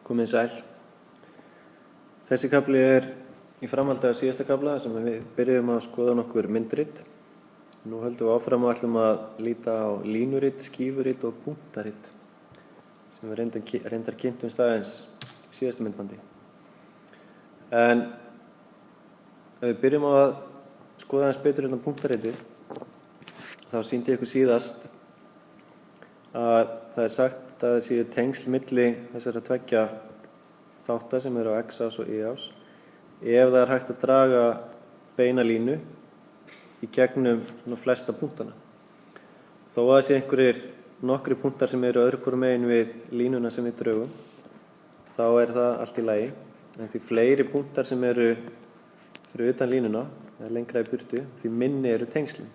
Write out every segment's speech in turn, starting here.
Komið sæl. Þessi kafli í framhaldi af síðasta kafla sem við byrjum að skoða nokkur myndrit. Nú höldum við áfram og ætlum að líta á línurit, skífurit og punktarit sem við reyndar kynntumst aðeins í síðasta myndbandi. En ef við byrjum á að skoða aðeins betur hérna punktaritið, þá sýndi ég ykkur síðast að það sagt að það séu tengsl milli þessara tveggja þátta sem eru á x-ás og y-ás ef það er hægt að draga beina línu í gegnum flesta punktana. Þó að það sé nokkrir punktar sem eru öðru hvoru megin við línuna sem við draugum, þá er það allt í lagi. En því fleiri punktar sem eru fyrir utan línuna, eða lengra í burtu, því minni eru tengslin.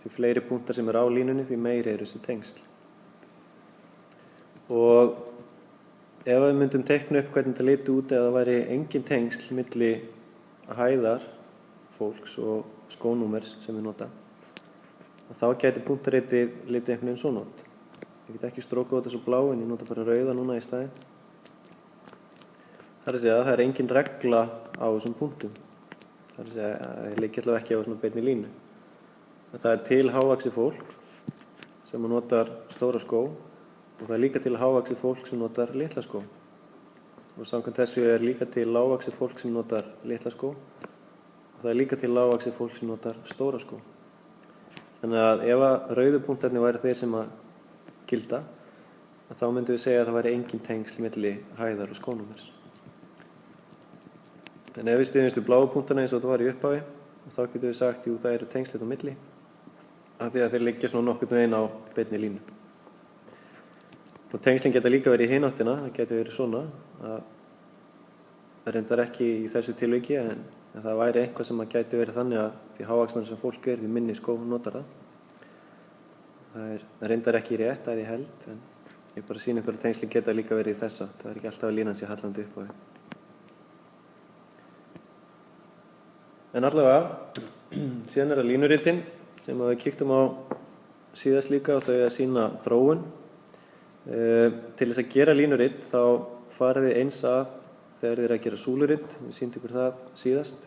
Því fleiri punktar sem eru á línunni, því meiri eru þessi tengsl. Og ef við myndum teikna upp hvernig þetta liti út eða það væri engin tengsl milli hæðar fólks og skónúmers sem við nota, þá gæti punktaritið litið einhvern veginn svona út. Ég get ekki strókað þetta svo blá en ég nota bara rauða núna í staðinn. Það er að segja að það er engin regla á þessum punktum. Það er að segja að ég liggi allavega ekki á svona beinni línu. Það er til hávaxið fólk sem notar stóra skó og það er líka til hávaxið fólk sem notar litla skó. Og samkvæmt þessu er líka til lágvaxið fólk sem notar litla skó og það er líka til lágvaxið fólk sem notar stóra skó. Þannig að ef að rauðu punktarnir væri þeir sem að gilda, þá myndum við segja að það væri engin tengsl milli hæðar og skónúmers. En ef við styðjumst við bláu punktana eins og þetta var í upphafi, þá getum við sagt, jú, það eru tengsl á milli, af því að þeir liggja svona nokkurn veginn á beinni línu. Og tengslin geta líka verið í hináttina, það geti verið svona, það reyndar ekki í þessu tilviki, en það væri eitthvað sem geti verið þannig að því hávaxnar sem fólk því minni skó notar það. Það reyndar ekki rétt að ég held, en ég bara sýni ykkur að tengslin geta líka verið í þessa, það er ekki alltaf að línan sé hallandi upp á því. En allavega, síðan það línuritin sem við kíktum á síðast líka og þau að sýna þróun. Til þess að gera línurit þá farið þið eins að þegar þið að gera súlurit, við sýndum ykkur það síðast.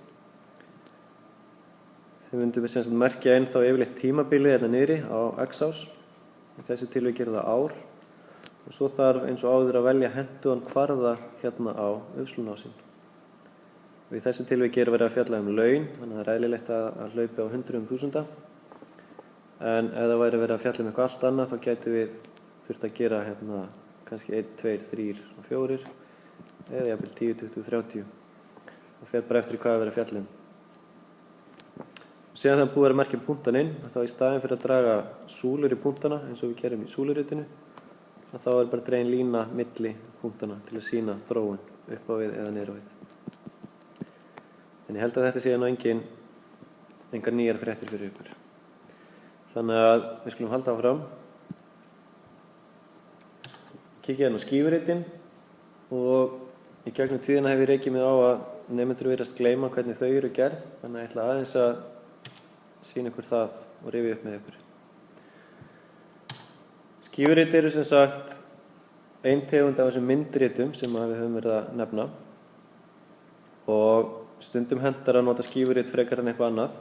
Þið myndum við sem sagt merkja inn þá yfirleitt tímabilið hérna niðri á x-ás. Í þessu tilviki það ár. Og svo þarf eins og áður að velja hentugan kvarða hérna á uppslunásinn. Og í þessu tilviki verið að fjalla laun, þannig að það er eðlilegt að hlaupa á 100.000. En ef það væri verið að fjalla eitthvað allt annað þá gæti við þurft að gera hérna kannski 1, 2, 3 og 4 eða jafnvel 10, 20, 30 og fer bara eftir hvað að vera fjallin. Síðan það búið að merkja punktan inn, þá í staðinn fyrir að draga súlur í punktana eins og við gerum í súluritinu, þá er bara dregin lína milli punktana til að sýna þróun upp á við eða niður á við. En ég held að þetta sé engar nýjar fréttir fyrir ykkur. Þannig að við skulum halda áfram. Kíkja hérna á skífuritin og í gegnum tíðina hef ég reikið mig á að nemendur virðast gleyma hvernig þau eru gerð, þannig að ég ætla aðeins að sýna ykkur það og rifja upp með ykkur. Skífurit eru sem sagt ein tegund af þessum myndritum sem við höfum verið að nefna og stundum hentar að nota skífurit frekar en eitthvað annað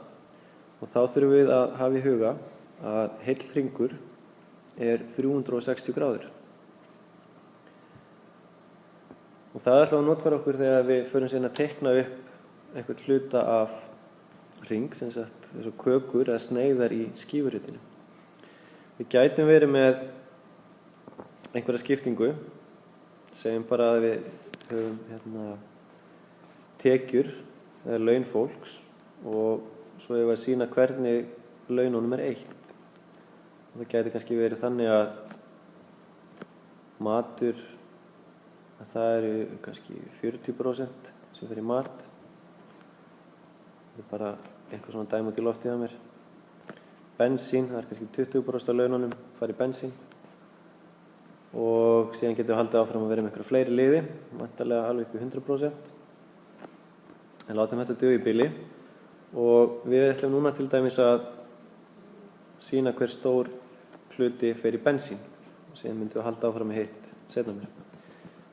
og þá þurfum við að hafa í huga að heill hringur er 360 gráður. Og það ætlum að notfæra okkur þegar við förum síðan að teikna upp einhvern hluta af hring, sem sagt þessu kökur eða sneiðar í skífuritinu. Við gætum verið með einhverja skiptingu, segjum bara að við höfum tekjur eða laun fólks og svo hefur við að sýna hvernig laununum er 1. Og það gæti kannski verið þannig að matur, að það eru kannski 40% sem fer í mat. Það er bara eitthvað svona dæmi út í loftið að mér. Bensín, það er kannski 20% af laununum fara í bensín. Og síðan getum við haldið áfram að vera með einhverja fleiri liði, væntanlega alveg upp í 100%. En látum þetta duga í bili. Og við ætlum núna til dæmis að sýna hver stór hluti fer í bensín. Og síðan myndum við halda áfram með hitt seinna mér.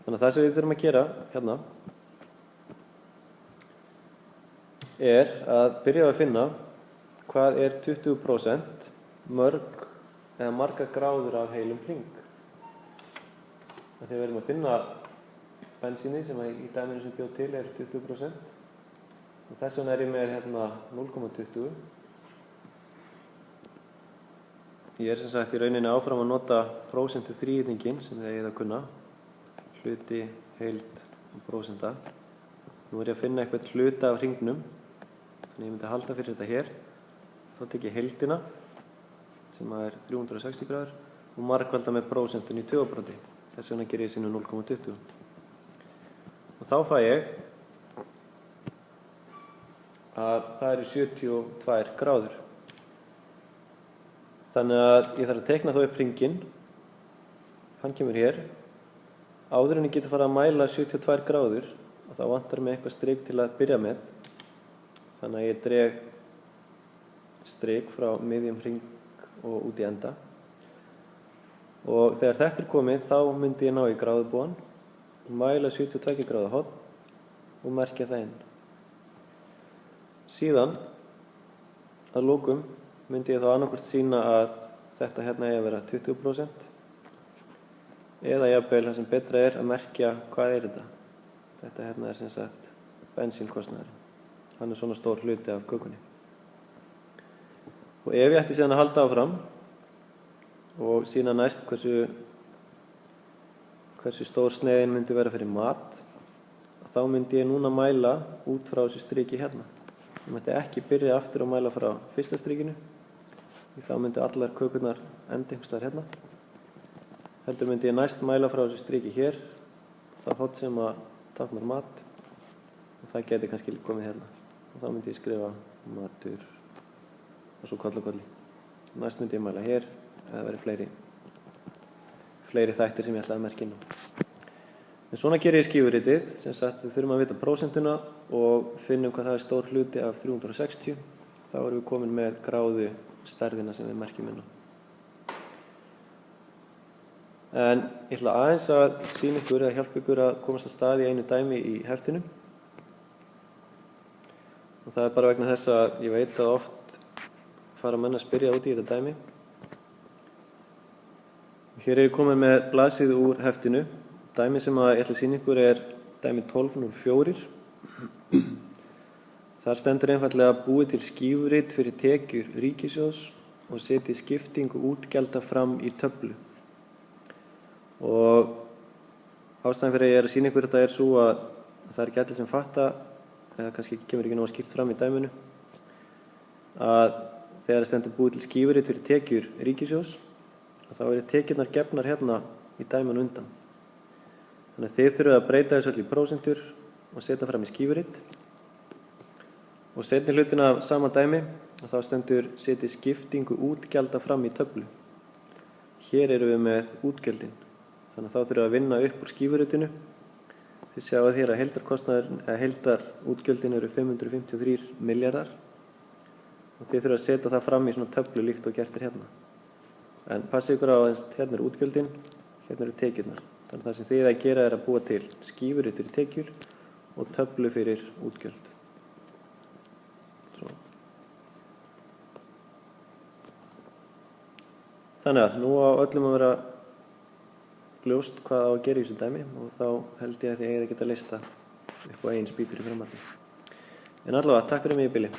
Þannig að það sem við þurfum að gera hérna að byrja að finna hvað 20% mörg eða marga gráður af heilum hring. Þegar við erum að finna bensíni sem í dæminu sem bjóð til 20% og þess vegna ég með hérna 0,20. Ég sem sagt í rauninni áfram að nota prósentu þríhyrninginn sem þið eigið að kunna, hluti, heild og prósenta. Nú ég að finna eitthvað hluta af hringnum, þannig ég myndi að halda fyrir þetta hér. Þá tek ég heildina sem 360 gráður og margfalda með prósentun í tugabróti. Þess vegna ger ég sínu 0,20. Og þá fæ ég að það eru 72 gráður. Þannig að ég þarf að teikna þá upp hringinn. Hann kemur hér. Áður en ég geti farið að mæla 72 gráður og þá vantar mig eitthvað strik til að byrja með. Þannig að ég dreg strik frá miðjum hring og út í enda. Og þegar þetta komið þá myndi ég ná í gráðubúan, mæla 72 gráða horn og merkja það inn. Síðan að lokum myndi ég þá annarkvort sýna að þetta hérna eigi að vera 20% eða jafnvel það sem betra að merkja hvað þetta. Þetta hérna sem sagt bensínkostnaðurinn. Hann svona stór hluti af kökunni. Og ef ég ætti síðan að halda áfram og sýna næst hversu stór sneiðin myndi vera fyrir mat, þá myndi ég núna mæla út frá þessu striki hérna. Ég myndi ekki byrja aftur að mæla frá fyrsta strikinu, því þá myndi allar kökurnar enda einhvers staðar hérna. Heldur myndi ég næst mæla frá þessu striki hér, það horn sem að táknar mat, og það geti kannski komið hérna. Og þá myndi ég skrifa matur og svo kollakolli. Næst myndi ég mæla hér, eða veri fleiri þættir sem ég ætlaði að merkja inn á. En svona gerir ég skífuritið, sem sagt við þurfum að vita prósentuna og finnum hvað það stór hluti af 360. Þá erum við komin með gráðu stærðina sem við merkjum inn á. En ég ætla aðeins að sýna ykkur eða hjálpa ykkur að komast að stað í einu dæmi í heftinu. Og það bara vegna þess að ég veit að oft fara menn að spyrja út í þetta dæmi. Hér ég komið með blaðsíðu úr heftinu. Dæmi sem ég ætla að sýna ykkur dæmi 1204. Þar stendur einfaldlega búið til skífurit fyrir tekjur ríkissjóðs og setið skiptingu útgjalda fram í töflu. Og ástæðan fyrir að ég að sýna ykkur þetta svo að það ekki allir sem fatta, eða kannski kemur ekki nóg að skýrt fram í dæminu, að þegar stendur búið til skífurit fyrir tekjur ríkissjóðs, þá tekjurnar gefnar hérna í dæminu undan. Þannig að þið þurfum að breyta þessu öll í prósentur og setja fram í skífurit. Og seinni hlutin af sama dæmi, þá stendur setið skiptingu útgjalda fram í töflu. Hér erum við með útgjöldin. Þannig að þá þurfum við að vinna upp úr skífuritinu. Þið sjáum hér að heildarútgjöldin eru 553 milljarðar. Og þið þurfum að setja það fram í svona töflu líkt og gert hérna. En passið ykkur á að hérna eru útgjöldin, hérna eru tekjurnar. Þannig að það sem þið að gera að búa til skífurit fyrir tekjur og töflu fyrir útgjöld. Svo. Þannig að nú á öllum að vera ljóst hvað á að gera í þessu dæmi og þá held ég að þið eigið að geta leyst það upp á eigin spýtur í framhaldinu. En allavega, takk fyrir mig í bili.